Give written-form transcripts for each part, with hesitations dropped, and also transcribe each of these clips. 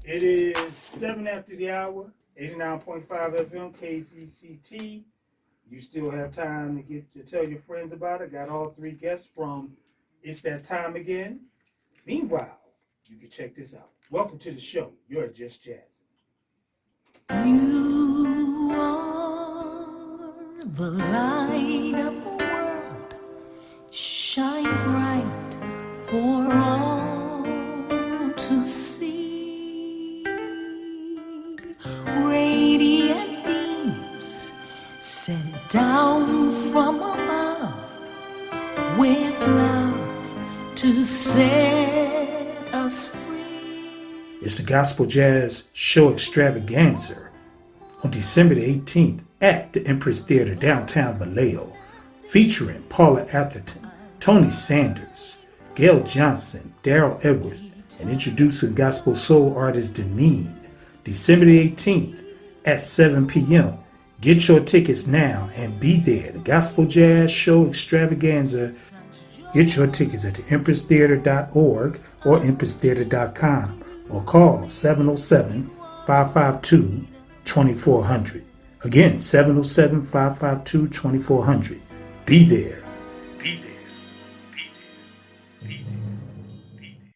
It is 7 after the hour, 89.5 FM, KZCT. You still have time to get to tell your friends about it. Got all three guests from It's That Time Again. Meanwhile, you can check this out. Welcome to the show. You're just jazzing. You are the light of the world. Shine bright for all to see. Radiant beams sent down from above with love to set us free. It's the Gospel Jazz Show Extravaganza on December the 18th at the Empress Theater downtown Vallejo, featuring Paula Atherton, Tony Saunders, Gail, Jhonson, Darrell Edwards, and introducing gospel soul artist Deanne. December the 18th at 7 p.m. Get your tickets now and be there. The Gospel Jazz Show Extravaganza. Get your tickets at the empresstheater.org or empresstheater.com or call 707-552-2400. Again, 707-552-2400. Be there. Be there. Be there. Be there. Be there.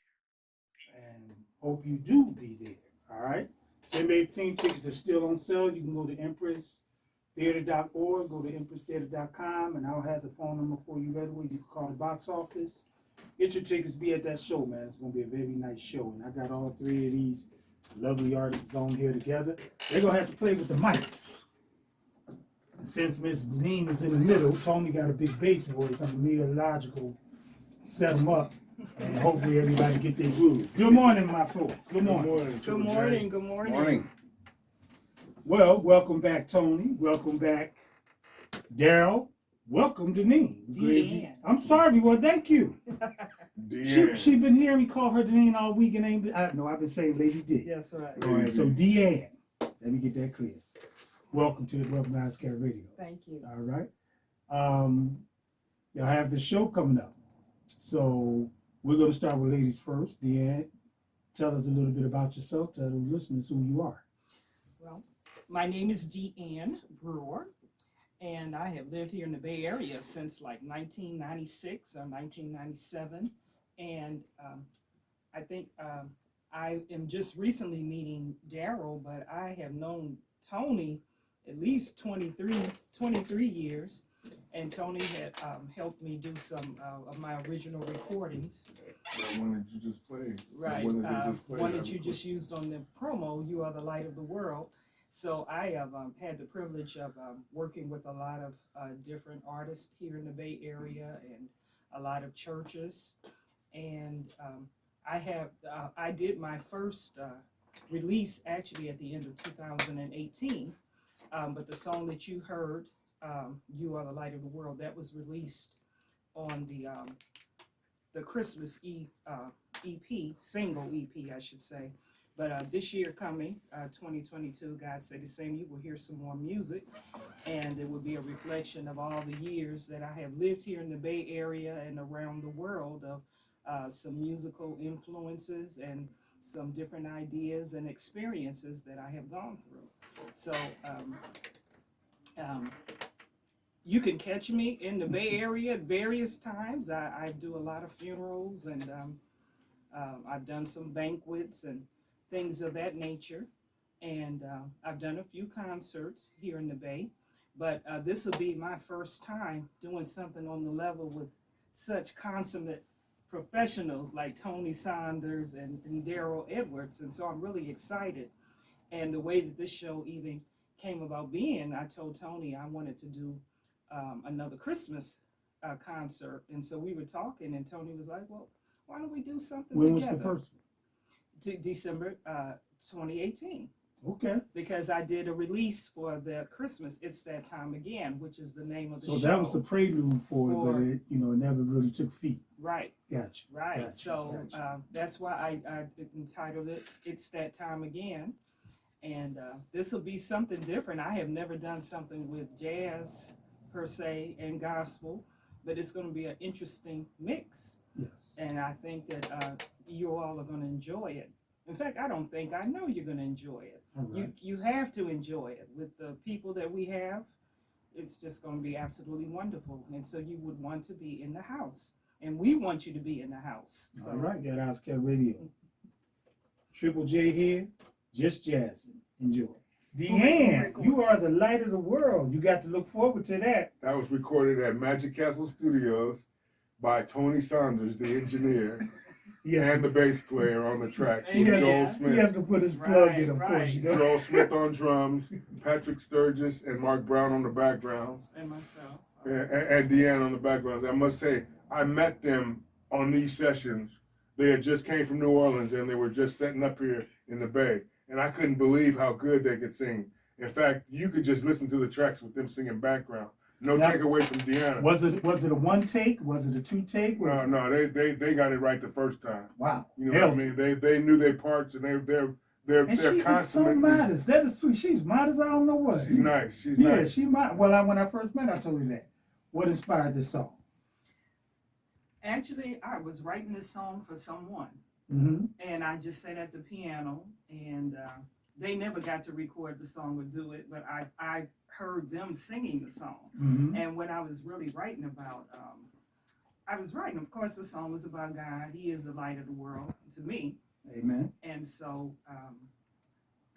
And hope you do be there. All right. December 18th, tickets are still on sale. You can go to empresstheater.org, go to empresstheater.com, and I'll have the phone number for you right away. You can call the box office. Get your tickets, be at that show, man. It's going to be a very nice show. And I got all three of these lovely artists on here together. They're going to have to play with the mics. And since Miss Deanne is in the middle, Tony got a big bass voice. I'm meteorological. Set them up. And hopefully everybody get their groove. Good morning, my folks. Good morning. Good morning. Good morning. Morning. Well, welcome back, Tony. Welcome back, Darrell. Welcome, Deanne. I'm sorry, well, thank you. She been hearing me call her Deanne all week and ain't. I've been saying Lady D. That's right. All right, so Deanne. Let me get that clear. Welcome to OZCAT Radio. Thank you. All right. Y'all have the show coming up. So we're going to start with ladies first. Deanne, tell us a little bit about yourself. Tell the listeners who you are. Well, my name is Deanne Brewer, and I have lived here in the Bay Area since like 1996 or 1997. And I think I am just recently meeting Darrell, but I have known Tony at least 23 years. And Tony had helped me do some of my original recordings. That one that you just played. Right. One that you just used on the promo, You Are the Light of the World. So I have had the privilege of working with a lot of different artists here in the Bay Area and a lot of churches. And I did my first release actually at the end of 2018. But the song that you heard, You Are the Light of the World, that was released on the Christmas EP, single EP, I should say. But this year coming, 2022, God say the same, you will hear some more music, and it will be a reflection of all the years that I have lived here in the Bay Area and around the world of some musical influences and some different ideas and experiences that I have gone through. So you can catch me in the Bay Area at various times. I do a lot of funerals, and I've done some banquets and things of that nature. And I've done a few concerts here in the Bay. But this will be my first time doing something on the level with such consummate professionals like Tony Saunders and Darrell Edwards. And so I'm really excited. And the way that this show even came about being, I told Tony I wanted to do another Christmas concert. And so we were talking, and Tony was like, well, why don't we do something When together? was the first one? December 2018. Okay. Because I did a release for the Christmas It's That Time Again, which is the name of the show. So that was the prelude for it, but it, it never really took feet. Right. Gotcha. Right. Gotcha. So Gotcha. that's why I entitled it It's That Time Again. And this will be something different. I have never done something with jazz per se and gospel, but it's going to be an interesting mix. Yes. And I think that you all are going to enjoy it. In fact, I don't think, I know you're going to enjoy it. All right. You have to enjoy it with the people that we have. It's just going to be absolutely wonderful. And so you would want to be in the house. And we want you to be in the house. So. All right, got OZCAT Radio. Triple J here, just jazzing. Enjoy. Deanne, you are the light of the world. You got to look forward to that. That was recorded at Magic Castle Studios by Tony Saunders, the engineer, and the bass player on the track. Yeah. Joel He Smith. has to put his plug Right, in, of course, you know. Joel Smith on drums, Patrick Sturgis and Mark Brown on the backgrounds, And myself. and Deanne on the backgrounds. I must say, I met them on these sessions. They had just came from New Orleans and they were just setting up here in the Bay. And I couldn't believe how good they could sing. In fact, you could just listen to the tracks with them singing background. No Now, takeaway from Deanna. Was it a one take? Was it a two take? No, they got it right the first time. Wow. You know what I mean? They knew their parts and they're And she is so consummate. modest. That is sweet. She's modest. I don't know what. She's nice. She's Yeah, nice. she might. Well, when I first met her, I told you that. What inspired this song? Actually, I was writing this song for someone. Mm-hmm. And I just sat at the piano, and they never got to record the song or do it, but I heard them singing the song. Mm-hmm. And when I was really writing about, of course, the song was about God. He is the light of the world to me. Amen. And so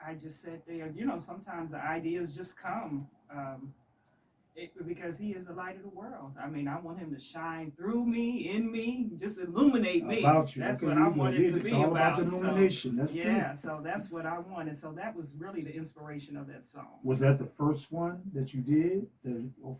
I just sat there. You know, sometimes the ideas just come. Because he is the light of the world. I mean, I want him to shine through me, in me, just illuminate me. About you. That's Okay, what I want it to it's be all about. the illumination. So, That's yeah, true. so that's what I wanted. So that was really the inspiration of that song. Was that the first one that you did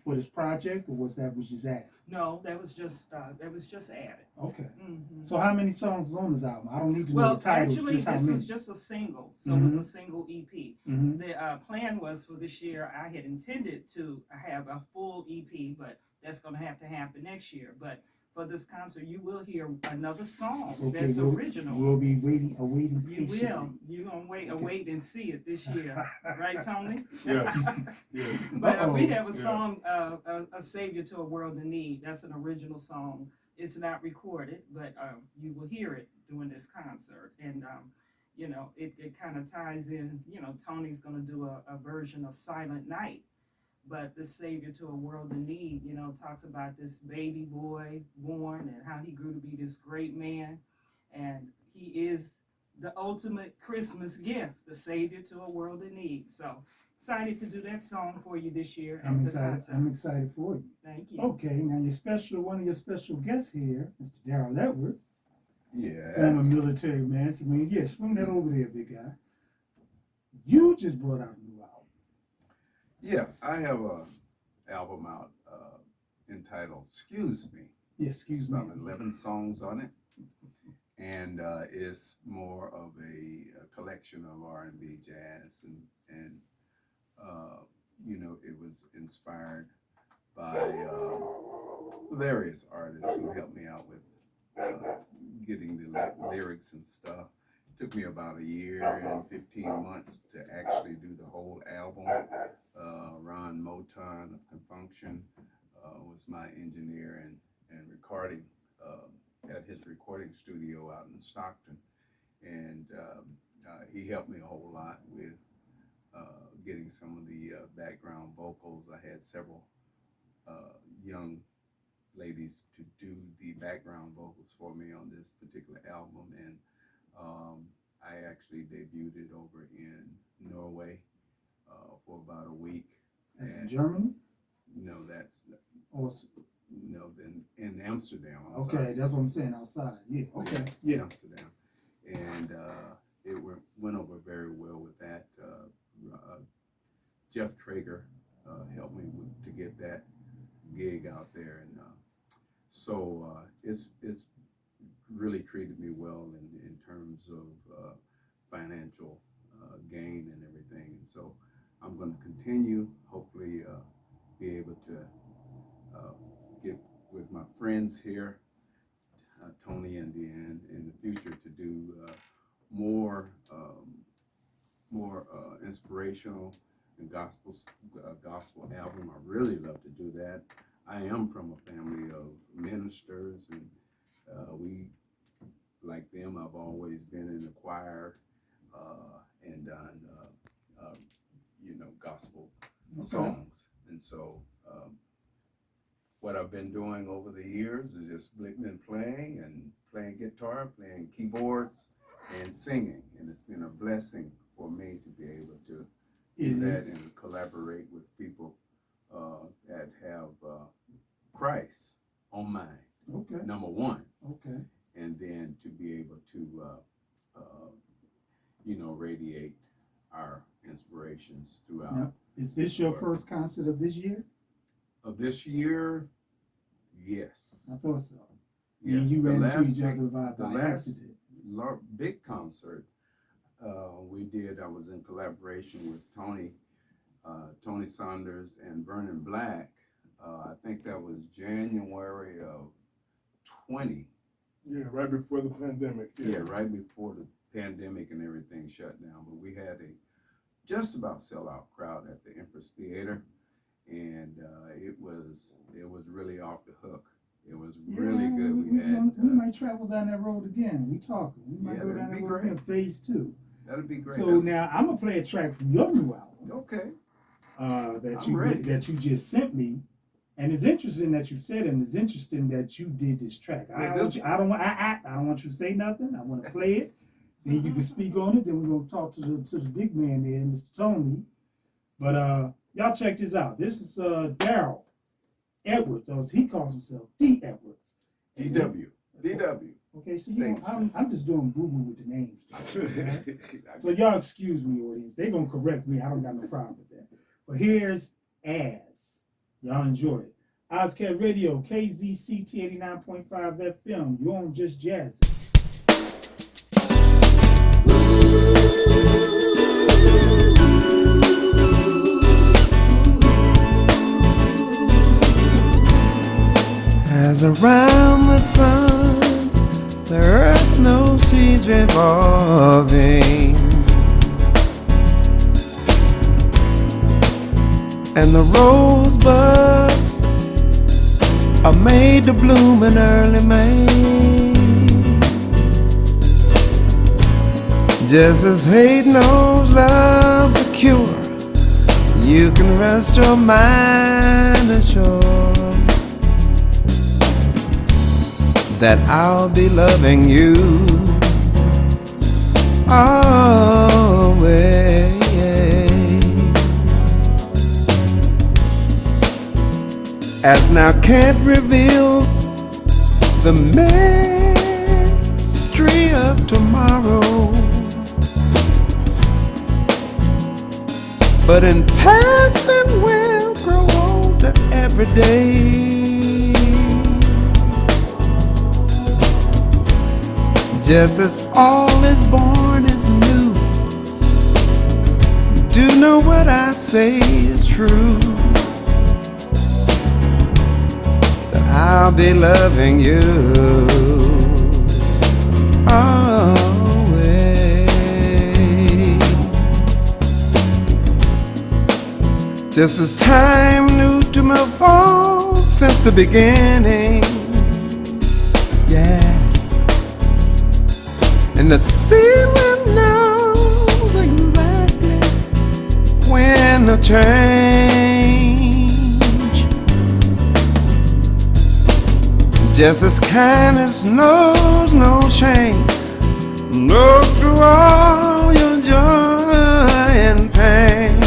for this project, or was just added? No, that was just added. Okay. Mm-hmm. So how many songs is on this album? I don't need to know Well, the titles. actually, Just how this many. was just a single, so it was a single EP. Mm-hmm. The plan was for this year, I had intended to have a full EP, but that's going to have to happen next year. But for this concert, you will hear another song Okay, that's original. We'll be awaiting You patiently. will. You're going to wait and see it this year. Right, Tony? Yeah. Yeah. But we have a Yeah. song, A Savior to a World in Need. That's an original song. It's not recorded, but you will hear it during this concert. And, you know, it kind of ties in, you know, Tony's going to do a version of Silent Night. But this Savior to a World in Need, you know, talks about this baby boy born and how he grew to be this great man. And he is the ultimate Christmas gift, the Savior to a world in need. So excited to do that song for you this year. I'm at the excited. concert. I'm excited for you. Thank you. Okay, now one of your special guests here, Mr. Darrell Edwards, Yeah. former military man. So, I mean, yeah, swing that over there, big guy. You just brought out a new album. Yeah, I have a album out entitled "Excuse Me." Yes, excuse It's me. about 11 songs on it, and it's more of a collection of R&B, jazz, and you know, it was inspired by various artists who helped me out with getting the lyrics and stuff. Took me about a year and 15 months to actually do the whole album. Ron Moton of Confunction was my engineer and recording at his recording studio out in Stockton. And he helped me a whole lot with getting some of the background vocals. I had several young ladies to do the background vocals for me on this particular album. And I actually debuted it over in Norway for about a week. That's in Germany? No, that's Or, no, in Amsterdam. I'm okay, sorry. that's what I'm saying, outside. Yeah, okay, yeah. Amsterdam, and it went over very well with that. Jeff Traeger helped me to get that gig out there, and so it's really treated me well in terms of financial gain and everything. And so I'm going to continue, hopefully be able to get with my friends here, Tony and Deanne, in the future to do more inspirational and gospel album. I really love to do that. I am from a family of ministers, and we like them, I've always been in the choir and done, gospel songs. And so what I've been doing over the years is just been playing guitar, playing keyboards, and singing. And it's been a blessing for me to be able to do that and collaborate with people that have Christ on mind. Okay. Number one. Okay. And then to be able to, radiate our inspirations throughout. Now, is this your first concert of this year? Of this year, yes. I thought so. Yes. And you The ran into last each other big- by the last accident. big concert we did, I was in collaboration with Tony Saunders and Vernon Black. I think that was January of 20. Yeah, right before the pandemic. Yeah, right before the pandemic and everything shut down. But we had a just about sellout crowd at the Empress Theater, and it was really off the hook. It was really good. We might travel down that road again. We talking. We might go down that road again. Phase 2. That'd be great. So now I'm gonna play a track from your new album. Okay. That you just sent me. And it's interesting that you said it, and it's interesting that you did this track. I don't want you to say nothing. I want to play it. Then you can speak on it. Then we're gonna talk to the big man there, Mr. Tony. But y'all check this out. This is Darrell Edwards, or as he calls himself, D. Edwards. DW. Okay, so I'm just doing boo-boo with the names. Right? So y'all excuse me, audience. They're gonna correct me. I don't got no problem with that. But here's As. Y'all enjoy it. OZCAT Radio, KZCT 89.5 FM. You're on Just Jazz. As around the sun, the earth knows she's revolving, and the rosebuds are made to bloom in early May. Just as hate knows love's a cure, you can rest your mind assured that I'll be loving you always. As now can't reveal the mystery of tomorrow, but in passing we'll grow older every day. Just as all is born is new, do know what I say is true, that I'll be loving you always. Just as time knew to move on since the beginning, yeah. And the season knows exactly when to change. Just as kindness knows no shame, look through all your joy and pain.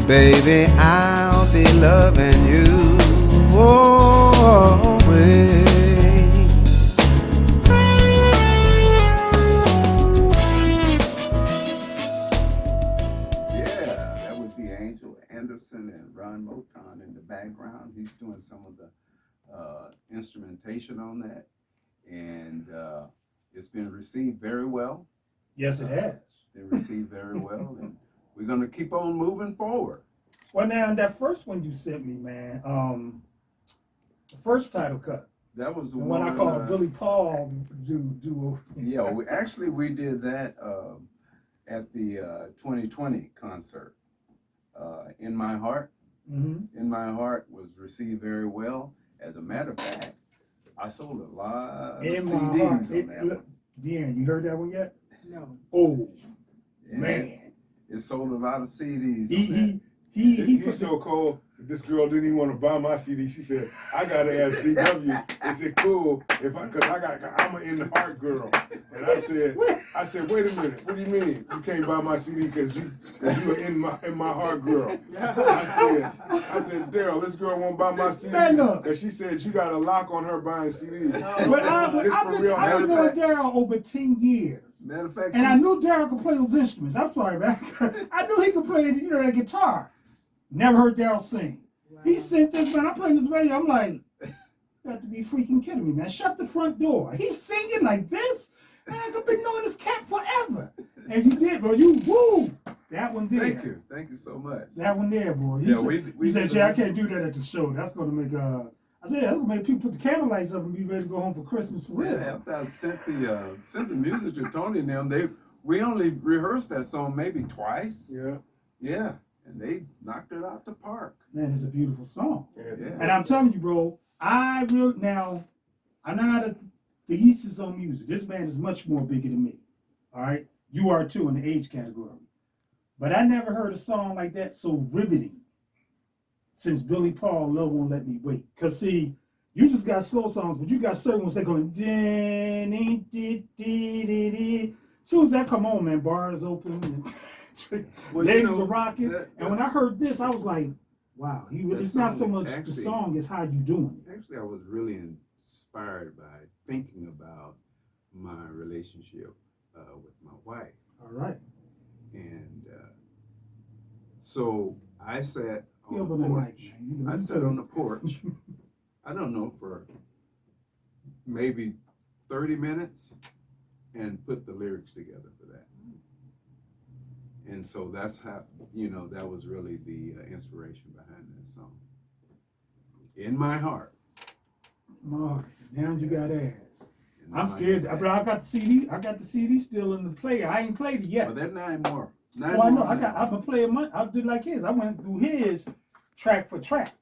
Baby, I'll be loving you always. And Ron Moton in the background. He's doing some of the instrumentation on that, and it's been received very well. Yes, it has. Been received very well, and we're gonna keep on moving forward. Well, now that first one you sent me, man, the first title cut. That was the one I called Billy Paul duo. Yeah, we did that at the 2020 concert. In My Heart. Mm-hmm. In My Heart was received very well. As a matter of fact, I sold a lot of In CDs my heart. on that Look, one. Deanne, you heard that one yet? No. Oh, Yeah, man. It sold a lot of CDs on that. He He's so cold. This girl didn't even want to buy my CD. She said, "I gotta ask DW. Is it cool if I'm an in the heart girl?" And I said, "Wait a minute. What do you mean you can't buy my CD because you are in my heart girl?" I said, "Darrell, this girl won't buy my CD because she said you got a lock on her buying CDs." But I've been knowing Darrell over 10 years. Matter of fact, And I knew Darrell could play those instruments. I'm sorry, man. I knew he could play, that guitar. Never heard Darrell sing. Wow. He sent this, man. I'm playing this radio. I'm like, you got to be freaking kidding me, man. Shut the front door. He's singing like this? Man, I've been knowing this cat forever. And you did, bro. Woo! That one there. Thank you so much. That one there, boy. He said, I can't do that at the show. That's going to make, I said, that's going to make people put the candlelights up and be ready to go home for Christmas for real. Yeah, after I sent the music to Tony and them, we only rehearsed that song maybe twice. Yeah. Yeah. And they knocked it out the park. Man, it's a beautiful song. Yeah. And I'm telling you, bro, I know how the East is on music. This man is much more bigger than me. All right? You are too in the age category. But I never heard a song like that so riveting since Billy Paul, Love Won't Let Me Wait. Because, see, you just got slow songs, but you got certain ones that going, as soon as that come on, man, bars open and ladies are rocking. And when I heard this, I was like, wow, it's not so much the song, it's how you doing it. Actually, I was really inspired by thinking about my relationship with my wife. All right. And so I sat on the Mic, porch. man. I sat on the porch, I don't know, for maybe 30 minutes and put the lyrics together for that. And so that's how, that was really the inspiration behind that song. In my heart. Mark, now you got ass. I'm scared. But I got the CD. I got the CD still in the player. I ain't played it yet. Well, there's 9 more. Oh, I know. I've been playing I did like his. I went through his track for track.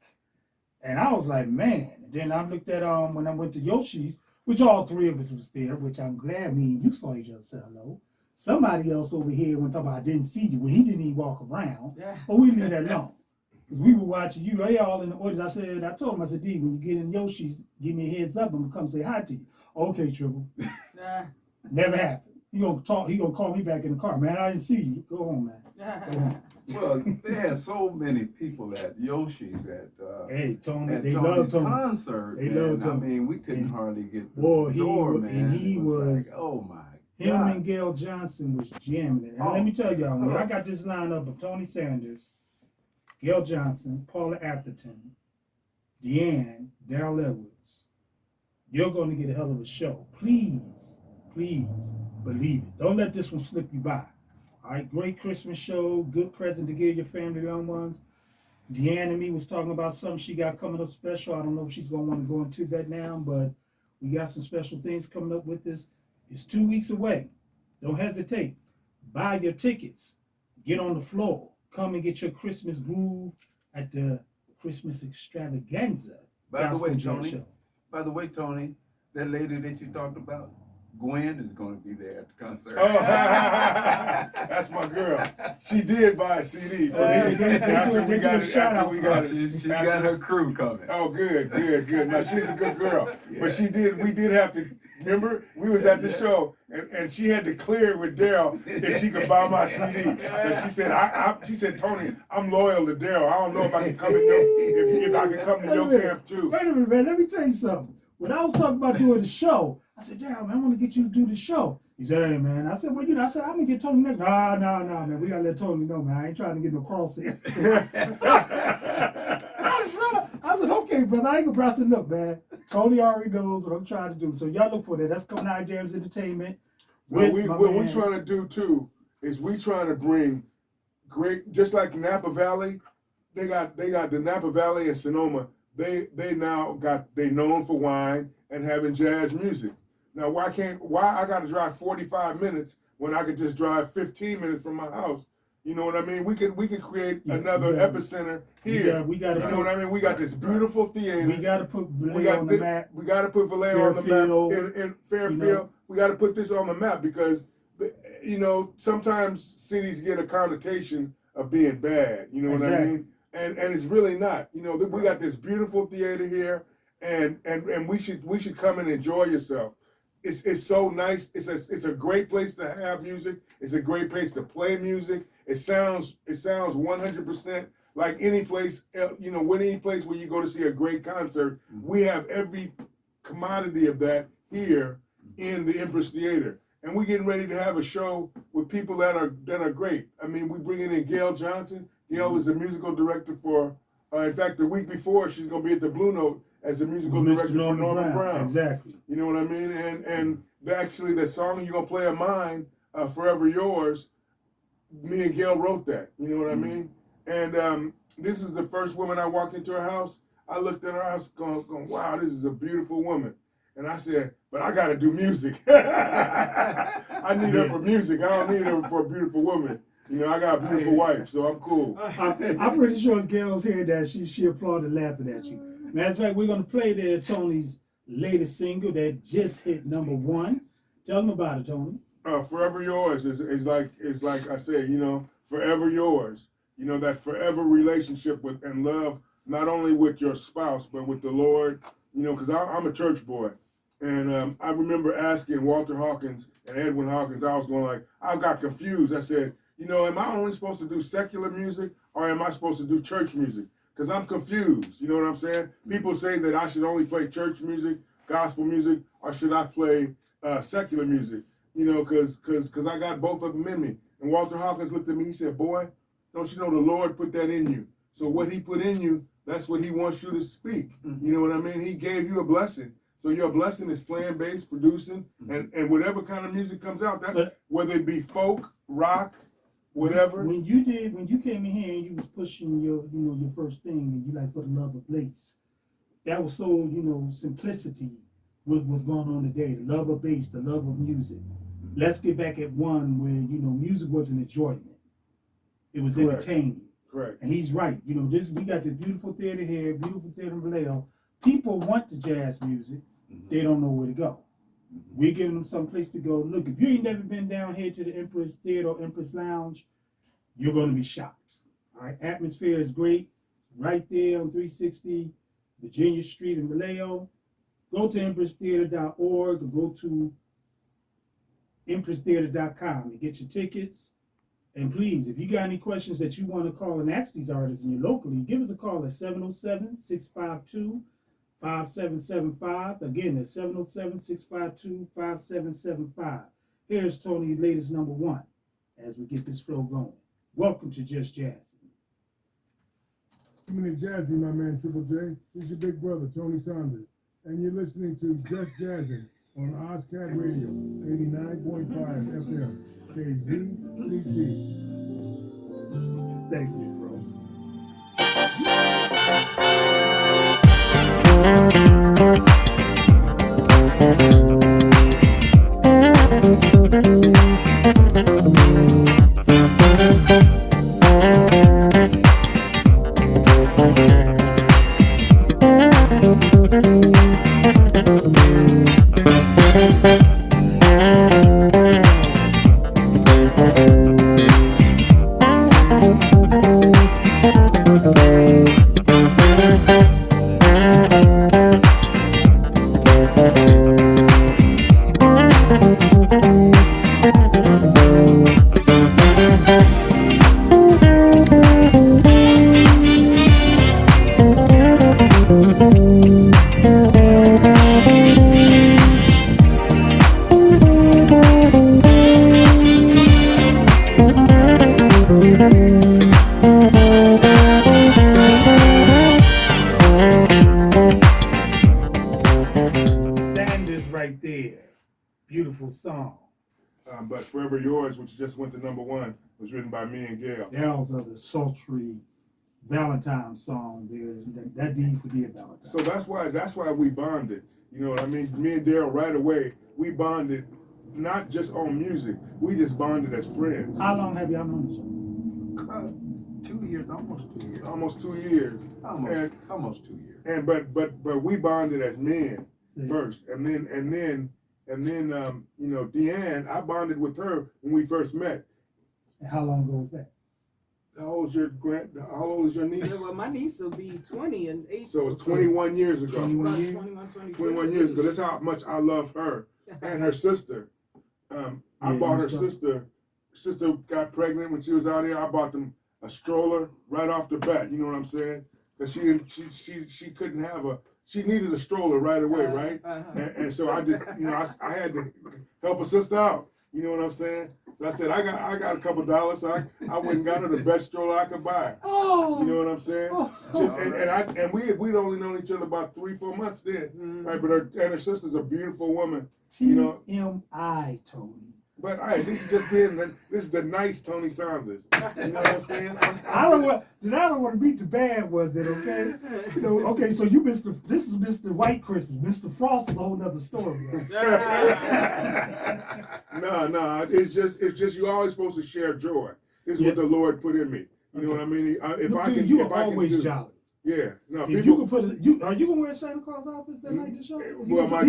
And I was like, man. And then I looked at when I went to Yoshi's, which all three of us was there, which I'm glad me and you saw each other say hello. Somebody else over here went talking about I didn't see you. Well, he didn't even walk around. Yeah. But we leave that alone. Because we were watching you. They all in the audience. I told him, I said, D, when you get in Yoshi's, give me a heads up. I'm going to come say hi to you. Okay, Triple. Never happened. He gonna call me back in the car. Man, I didn't see you. Go home, man. Go home. Well, they had so many people at Yoshi's at Tony, at they Tony's love Tony. Concert. They love Tony. I mean, we couldn't hardly get the door, man. And he was like, oh my him God. and Gail Jhonson was jamming it. And let me tell y'all, when I got this lineup of Tony Saunders, Gail Jhonson, Paula Atherton, Deanne, Darrell Edwards, you're going to get a hell of a show. Please believe it. Don't let this one slip you by. All right, great Christmas show, good present to give your family, loved ones. Deanne and me was talking about something she got coming up special. I don't know if she's going to want to go into that now, but we got some special things coming up with this. It's 2 weeks away. Don't hesitate. Buy your tickets. Get on the floor. Come and get your Christmas groove at the Christmas extravaganza. By the way, Tony, that lady that you talked about, Gwen, is going to be there at the concert. Oh, that's my girl. She did buy a CD for me. She's got her crew coming. Oh, good. No, she's a good girl. Yeah. But we did have to, remember, we was at the show, and she had to clear it with Darrell if she could buy my CD. And she said, Tony, I'm loyal to Darrell. I don't know if I can come if I can come to your camp too. Wait a minute, man. Let me tell you something. When I was talking about doing the show, I said, Darrell, man, I want to get you to do the show. He said, hey, man. I said, well, I'm going to get Tony next. No, man. We got to let Tony know, man. I ain't trying to get no crosshairs. I said, okay, brother. I ain't going to. I said, look, man. Tony already knows what I'm trying to do. So y'all look for that. That's coming out of James Entertainment. What we trying to do, too, is we trying to bring great, just like Napa Valley, they got the Napa Valley and Sonoma. They known for wine and having jazz music. Now, why I got to drive 45 minutes when I could just drive 15 minutes from my house, You know what I mean? We could create Yes, another we got- epicenter here. We got You know what I mean? We got this beautiful theater. We got to put We Vallejo got on the map. we got to put Vallejo on the Fairfield, map in Fairfield. you know. We got to put this on the map because, you know, sometimes cities get a connotation of being bad. You know what I Exactly. mean? And it's really not. You know, we got this beautiful theater here, and we should come and enjoy yourself. It's so nice. It's a great place to have music. It's a great place to play music. It sounds 100% like any place. You know, any place where you go to see a great concert. We have every commodity of that here in the Empress Theater, and we're getting ready to have a show with people that are great. I mean, we bringing in Gail Jhonson. Gail is the musical director for. In fact, the week before, she's going to be at the Blue Note as a musical director for Norman Brown. Exactly. You know what I mean? And actually, the song you're gonna play of mine, "Forever Yours," me and Gail wrote that. You know what I mean? And this is the first woman I walked into her house. I looked at her house, going, "Wow, this is a beautiful woman." And I said, "But I got to do music. I need her for music. I don't need her for a beautiful woman. You know, I got a beautiful wife, so I'm cool." I'm pretty sure Gail's heard that. She applauded laughing at you. Matter of fact, we're going to play there Tony's latest single that just hit #1. Tell them about it, Tony. "Forever Yours" is like I said, you know, forever yours. You know, that forever relationship with and love, not only with your spouse, but with the Lord. You know, because I'm a church boy. And I remember asking Walter Hawkins and Edwin Hawkins, I was going like, I got confused. I said, you know, am I only supposed to do secular music or am I supposed to do church music? Because I'm confused. You know what I'm saying? People say that I should only play church music, gospel music, or should I play secular music? You know, because I got both of them in me. And Walter Hawkins looked at me, he said, "Boy, don't you know the Lord put that in you? So what he put in you, that's what he wants you to speak." You know what I mean? He gave you a blessing. So your blessing is playing bass, producing, and whatever kind of music comes out, that's whether it be folk, rock, whatever. When you came in here and you was pushing your first thing and you like for the love of bass, that was so, you know, simplicity with what's going on today. The love of bass, the love of music. Let's get back at one where, you know, music was an enjoyment. It was Correct. entertaining. Correct. And he's right. You know, we got this beautiful theater here, beautiful theater in Vallejo. People want the jazz music. They don't know where to go. We're giving them some place to go. Look, if you ain't never been down here to the Empress Theater or Empress Lounge, you're going to be shocked. All right, atmosphere is great. Right there on 360 Virginia Street in Vallejo. Go to empresstheater.org or go to empresstheater.com to get your tickets. And please, if you got any questions that you want to call and ask these artists in your locally, give us a call at 707-652-5775. Again, that's 707-652-5775. Here's Tony's latest #1 as we get this flow going. Welcome to Just Jazz. Coming in jazzy, my man Triple J. This is your big brother, Tony Saunders. And you're listening to Just Jazzing on OZCAT Radio, 89.5 FM, KZCT. Thank you, bro. Song. But "Forever Yours," which just went to #1, was written by me and Gail. Darrell's of the sultry Valentine's song there. That needs to be a Valentine. So that's why we bonded. You know what I mean? Me and Darrell right away, we bonded not just on music. We just bonded as friends. How long have y'all known each other? 2 years, almost 2 years. Almost 2 years. Almost 2 years. And but we bonded as men Yeah. first, and then you know, Deanne, I bonded with her when we first met. And how long ago was that? How old is your How old is your niece? Well, my niece will be 20 in April. So it's 21 years ago. 21 About years? 21, 22. 21 years ago. That's how much I love her and her sister. I Yeah, bought her you started- sister. Sister got pregnant when she was out here. I bought them a stroller right off the bat. You know what I'm saying? Because she couldn't have she needed a stroller right away, right? And so I just, you know, I had to help a sister out. You know what I'm saying? So I said, I got a couple dollars. So I went and got her the best stroller I could buy. Oh, You know what I'm saying? oh. And we'd only known each other about 3-4 months then, right? But her sister's a beautiful woman. You know, TMI, Tony. but hey, this is just this is the nice Tony Saunders. You know what I'm saying? I don't want to beat the bad one then, okay? You know, okay, so this is Mr. White Christmas. Mr. Frost is a whole nother story. No, it's just you're always supposed to share joy. This is what the Lord put in me. You know what I mean? You are always jolly. Yeah, no. If you could are you gonna wear Santa Claus outfits that night to show? Well, my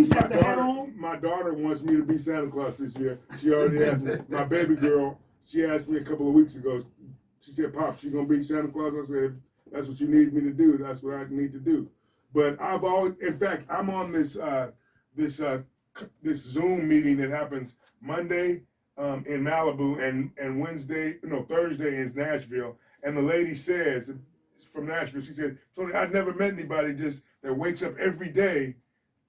my daughter wants me to be Santa Claus this year. She already asked me. My baby girl, she asked me a couple of weeks ago. She said, "Pop, you gonna be Santa Claus?" I said, "If that's what you need me to do, that's what I need to do." But I've always, in fact, I'm on this Zoom meeting that happens Monday in Malibu and Thursday in Nashville. And the lady says, from Nashville, she said, "Tony, I've never met anybody that wakes up every day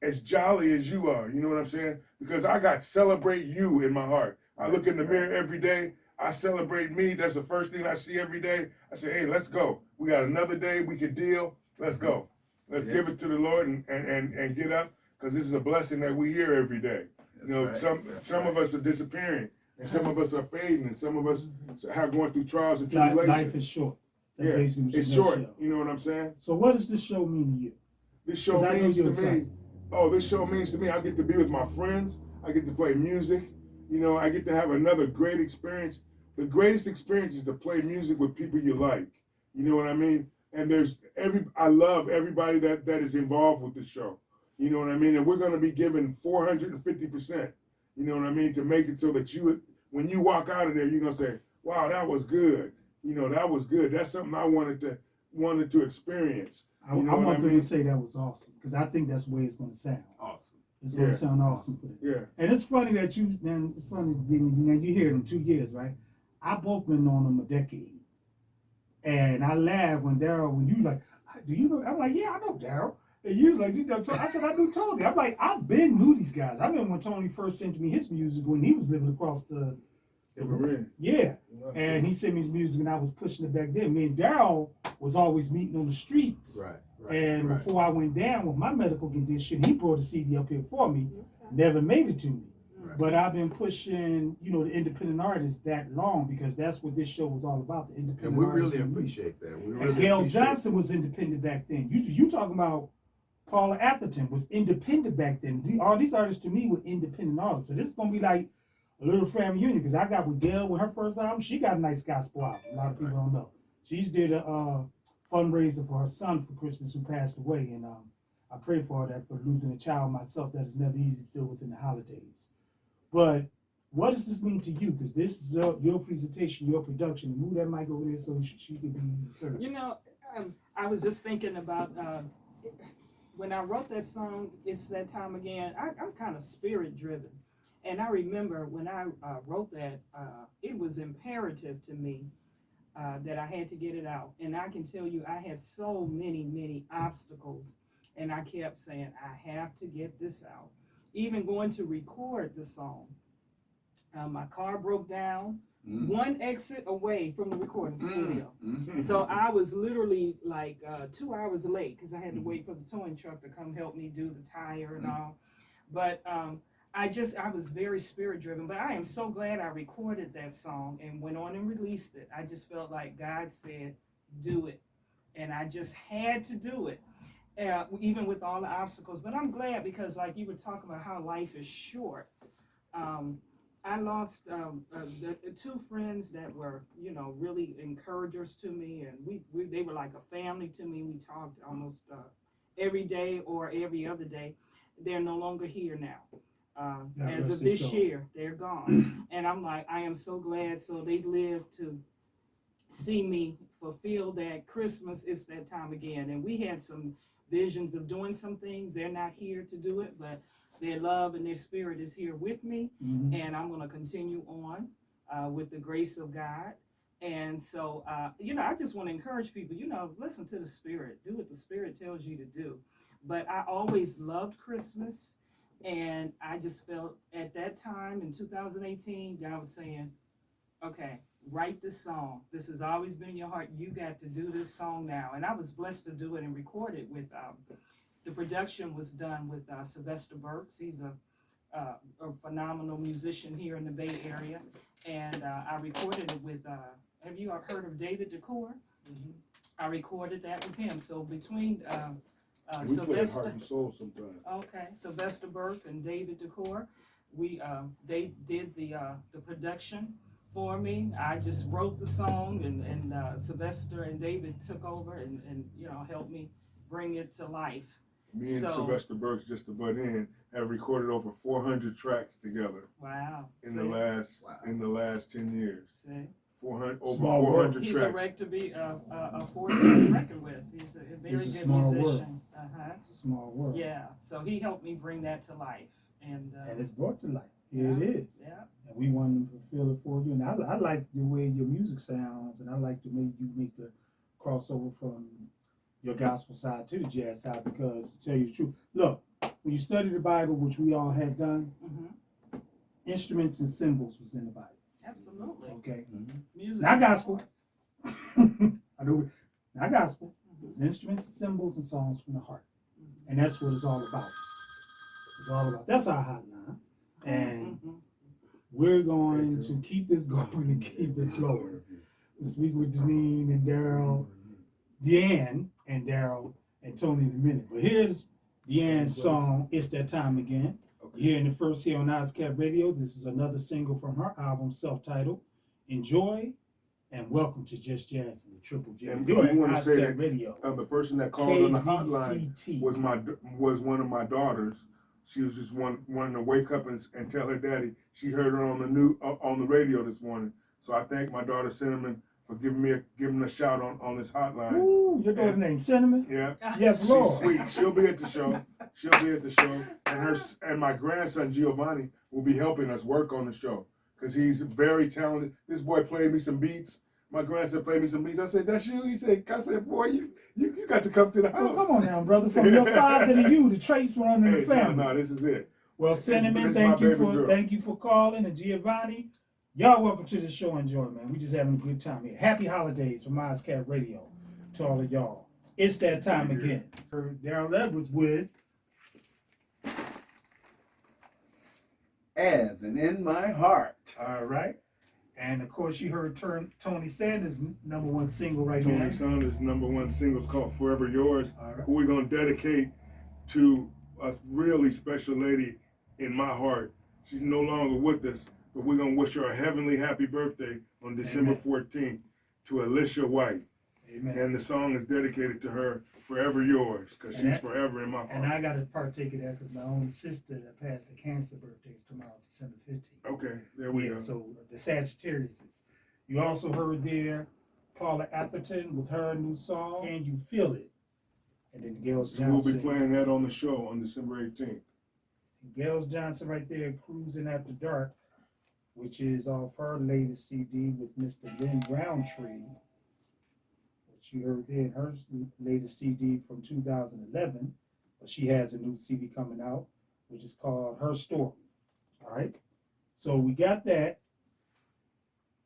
as jolly as you are." You know what I'm saying? Because I got celebrate you in my heart. I look in the mirror every day. I celebrate me. That's the first thing I see every day. I say, "Hey, let's go. We got another day. We can deal. Let's go. Let's give it to the Lord and get up, because this is a blessing that we hear every day." You know, some of us are disappearing, and some of us are fading, and some of us are going through trials and tribulations. Life is short. That's basically what it's your short. show. You know what I'm saying? So what does this show mean to you? This show 'Cause I know means to you're me. excited. Oh, this show means to me. I get to be with my friends. I get to play music. You know, I get to have another great experience. The greatest experience is to play music with people you like. You know what I mean? And I love everybody that is involved with the show. You know what I mean? And we're going to be given 450%. You know what I mean? To make it so that when you walk out of there, you're going to say, "Wow, that was good. You know, that was good. That's something I wanted to experience." I You know what want I them mean? to say that was awesome, because I think that's the way it's going to sound. Awesome. It's going to Yeah. sound awesome for them. Yeah. And it's funny that you hear it in 2 years, right? I both been on them a decade. And I laughed when you like, "Do you know?" I'm like, "Yeah, I know Darrell." And you was like, "You know," I said, "I knew Tony." I'm like, I've been knew these guys. I remember when Tony first sent me his music when he was living across the yeah. And he sent me his music and I was pushing it back then. Me and Darrell was always meeting on the streets. Right. And before I went down with my medical condition, he brought a CD up here for me. Never made it to me. Right. But I've been pushing, the independent artists that long, because that's what this show was all about, the independent And we artists. really appreciate that. We And really Gail appreciate Jhonson was independent back then. You talking about Paula Atherton was independent back then. All these artists to me were independent artists. So this is going to be like a little family reunion, because I got with Gail with her first album. She got a nice gospel album. A lot of people don't know. She did a fundraiser for her son for Christmas who passed away. And I pray for her that for losing a child myself, that is never easy to deal with in the holidays. But what does this mean to you? Because this is your presentation, your production. Move that mic over there so she can be heard. I was just thinking about when I wrote that song, It's That Time Again. I'm kind of spirit driven. And I remember when I wrote that, it was imperative to me that I had to get it out. And I can tell you, I had so many obstacles. And I kept saying, I have to get this out. Even going to record the song. My car broke down, one exit away from the recording studio. So I was literally like 2 hours late, because I had to wait for the towing truck to come help me do the tire and all. But I was very spirit driven, but I am so glad I recorded that song and went on and released it. I just felt like God said, do it. And I just had to do it, even with all the obstacles. But I'm glad, because like you were talking about how life is short. I lost the two friends that were, you know, really encouragers to me, and we they were like a family to me. We talked almost every day or every other day. They're no longer here now. God As rest of their this soul. year, they're gone, and I'm like, I am so glad. So they lived to see me fulfill that Christmas is that time again. And we had some visions of doing some things. They're not here to do it, but their love and their spirit is here with me. Mhm. And I'm going to continue on with the grace of God. And so, you know, I just want to encourage people, you know, listen to the spirit, do what the spirit tells you to do. But I always loved Christmas. And I just felt at that time in 2018, God was saying, okay, write this song. This has always been in your heart. You got to do this song now. And I was blessed to do it and record it with, the production was done with Sylvester Burks. He's a phenomenal musician here in the Bay Area. And I recorded it with, have you heard of David Decor? Mhm. I recorded that with him. So between We play at Sylvester, Heart and Soul sometimes. okay, Sylvester Burke and David Decor, they did the production for me. I just wrote the song, and Sylvester and David took over and you know helped me bring it to life. Me and So- Sylvester Burks, just to butt in, have recorded over 400 tracks together Wow. in See? the last 10 years. See? 400 over Small world. 400 He's a tracks. wreck to be a force to reckon with. He's a very It's a good small world. musician. Uh-huh. It's a small world. Yeah. So he helped me bring that to life. And And it's brought to life. Here yeah. it is. Yeah. And we want to fulfill it for you. And I like the way your music sounds, and I like the way you make the crossover from your gospel side to the jazz side, because to tell you the truth, look, when you study the Bible, which we all have done, Mm-hmm. instruments and symbols was in the Bible. Absolutely. Okay. Music. Not is gospel. art. I know, not gospel. It was instruments and symbols and songs from the heart. And that's what it's all about. It's all about. That's our hotline. And Mhm. we're going to keep this going and keep it flowing. We speak with Deanne and Deanne and Darrell and Tony in a minute. But here's Deanne's song, It's That Time Again. You're hearing it first here on OZCAT Radio. This is another single from her album, self-titled. Enjoy and welcome to Just Jazz with Triple J. And You're we at wanna say OZCAT that, Radio. The person that called on the hotline KZCT. was one of my daughters. She was just wanting to wake up and tell her daddy she heard her on the radio this morning. So I thank my daughter Cinnamon for giving a shout on this hotline. Ooh, your daughter's name Cinnamon? Yeah. Yes, She's Lord. sweet. She'll be at the show. And my grandson Giovanni will be helping us work on the show because he's very talented. This boy played me some beats. My grandson played me some beats. I said, "That's you?" He said, "I said, boy, you got to come to the house." Well, come on now, brother. From your father to you, the traits run in the Hey, family. no, this is it. Well, This Cinnamon, is thank my you baby for girl. thank you for calling, and Giovanni, y'all welcome to the show. Enjoy, man. We just having a good time here. Happy holidays from OZCAT Radio to all of y'all. It's that time again. Darrell Edwards with As and in my heart. all right, and of course you heard Tony Sanders' #1 single right Tony now. Saunders' #1 single is called "Forever Yours," All right. who we're gonna dedicate to a really special lady in my heart. She's no longer with us, but we're gonna wish her a heavenly happy birthday on December Amen. 14th to Alicia White. Amen. And the song is dedicated to her, "Forever Yours," because And she's that- forever in my And heart. I got to partake of that because my own sister that passed the cancer birthday is tomorrow, December 15th. Okay, there we Yeah, go. so the Sagittariuses. You also heard there Paula Atherton with her new song, Can You Feel It? And then Gail's And we'll be Jhonson. playing that on the show on December 18th. Gail's Jhonson right there, Cruising After Dark, which is off her latest CD with Mr. Lynn Roundtree. Which you heard there in her latest CD from 2011. But she has a new CD coming out, which is called Her Story. All right. So we got that.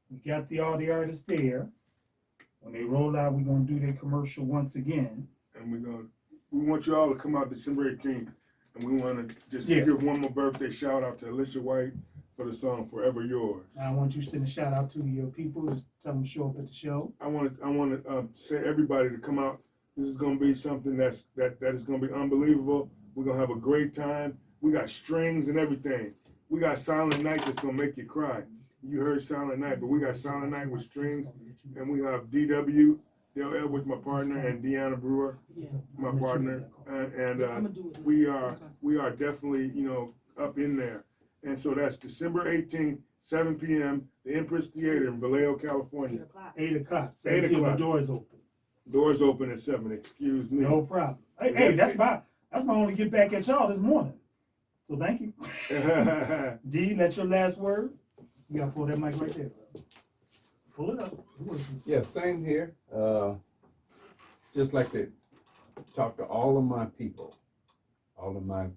We got all the artists there. When they roll out, we're gonna do their commercial once again. And we want you all to come out December 18th. And we want to just Yeah. give one more birthday shout out to Alicia White for the song "Forever Yours." Now I want you to send a shout out to your people. Just tell them to show up at the show. I want to say everybody to come out. This is going to be something that is going to be unbelievable. We're going to have a great time. We got strings and everything. We got Silent Night that's gonna make you cry. You heard Silent Night, but we got Silent Night with strings, and we have DW, Darrell with my partner, and Deanne Brewer, my partner, and we are definitely, you know, up in there. And so that's December 18th, 7 p.m., the Empress Theater in Vallejo, California. 8 o'clock. 8 o'clock. The doors open. Doors open at 7. Excuse me. No problem. Hey, that's my only get back at y'all this morning. So thank you. D, that's your last word. You gotta pull that mic right there. Pull it up. Yeah, same here. Just like to talk to all of my people, all of my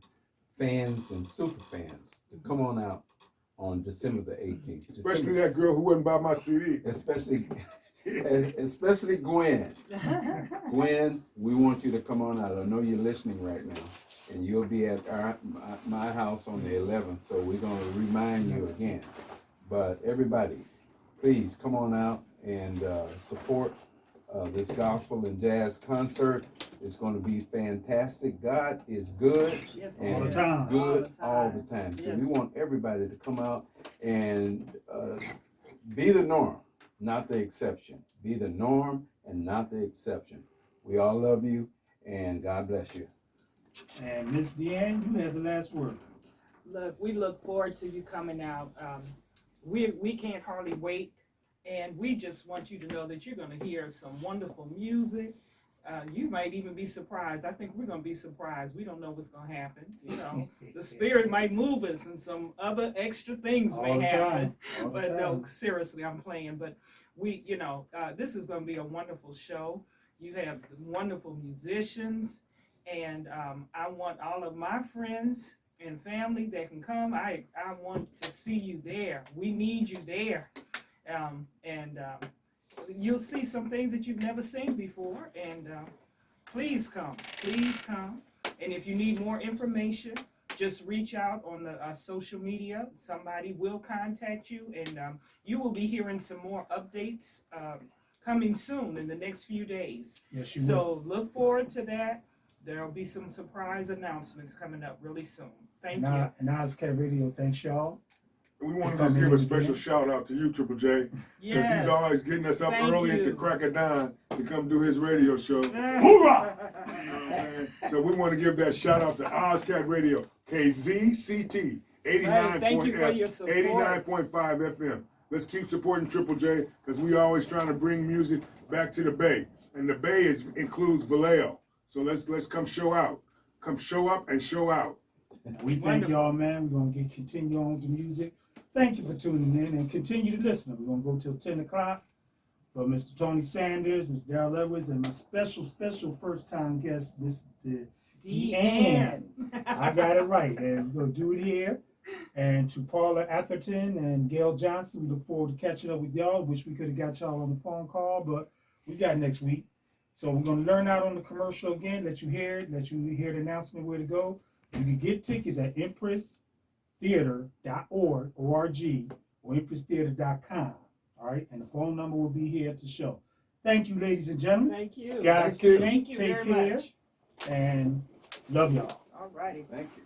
fans and super fans to come on out on December the 18th. Especially that girl who wouldn't buy my CD. Especially Gwen. Gwen, we want you to come on out. I know you're listening right now, and you'll be at my house on the 11th, so we're going to remind you again. But everybody, please come on out and support this gospel and jazz concert. It's going to be fantastic. God is good, Yes, and all the time. good all the time. So Yes. we want everybody to come out and be the norm, not the exception. Be the norm and not the exception. We all love you, and God bless you. And Miss Deanne, you have the last word. Look, we look forward to you coming out. We can't hardly wait, and we just want you to know that you're going to hear some wonderful music. You might even be surprised. I think we're going to be surprised. We don't know what's going to happen. You know, the Spirit might move us, and some other extra things may happen. But no, seriously, I'm playing. But we, you know, this is going to be a wonderful show. You have wonderful musicians, and I want all of my friends and family that can come. I want to see you there. We need you there. You'll see some things that you've never seen before, and please come. And if you need more information, just reach out on the social media. Somebody will contact you, and you will be hearing some more updates coming soon in the next few days. Yes, you will. So look forward to that. There'll be some surprise announcements coming up really soon. Thank you. And OZCAT Radio, thanks y'all. We want to just give a special shout out to you, Triple J, because he's always getting us up Thank early at the you. crack of dawn to come do his radio show. Hoorah! So we want to give that shout out to OZCAT Radio, KZCT, 89.5 FM. Let's keep supporting Triple J, because we always trying to bring music back to the Bay, and the Bay includes Vallejo. So let's come show out, come show up and show out. We thank y'all, man. We're gonna continue on with the music. Thank you for tuning in and continue to listen. We're gonna go till 10 o'clock. But Mr. Tony Saunders, Mr. Darrell Edwards, and my special first time guest, Mr. Deanne. I got it right, and we're gonna do it here. And to Paula Atherton and Gail Jhonson, we look forward to catching up with y'all. Wish we could have got y'all on the phone call, but we got next week. So we're gonna learn out on the commercial again, let you hear the announcement where to go. You can get tickets at empresstheater.org, O-R-G, or empresstheater.com. All right, and the phone number will be here at the show. Thank you, ladies and gentlemen. Thank you. Guys, Thank you take very care much. and love y'all. All righty. Thank you.